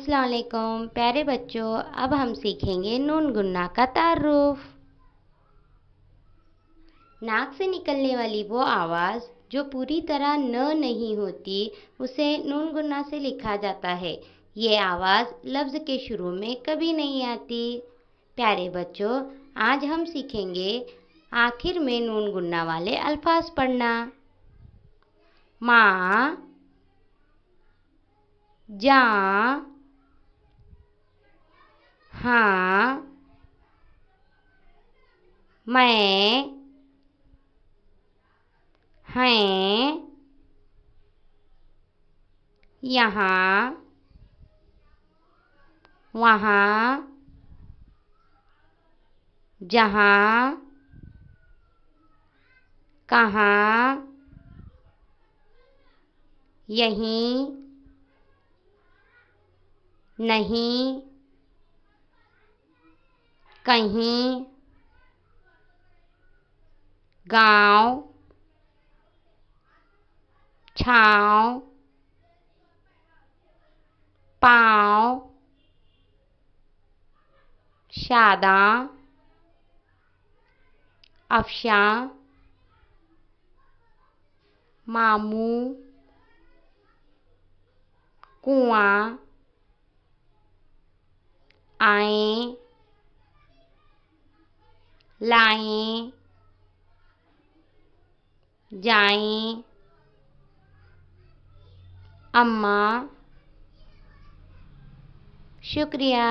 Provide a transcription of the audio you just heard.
अस्सलाम वालेकुम प्यारे बच्चों। अब हम सीखेंगे नून गुन्ना का तारुफ। नाक से निकलने वाली वो आवाज़ जो पूरी तरह न नहीं होती उसे नून गुन्ना से लिखा जाता है। ये आवाज़ लफ्ज़ के शुरू में कभी नहीं आती। प्यारे बच्चों, आज हम सीखेंगे आखिर में नून गुन्ना वाले अल्फाज पढ़ना। माँ, जा, हाँ, मैं, हैं, यहाँ, वहाँ, जहाँ, कहाँ, यहीं, नहीं, कहीं, गाँव, छाँव, पाँव, शादां, अफशां, मामूं, कुआं, आएँ, लाएँ, जाएँ, अम्मा। शुक्रिया।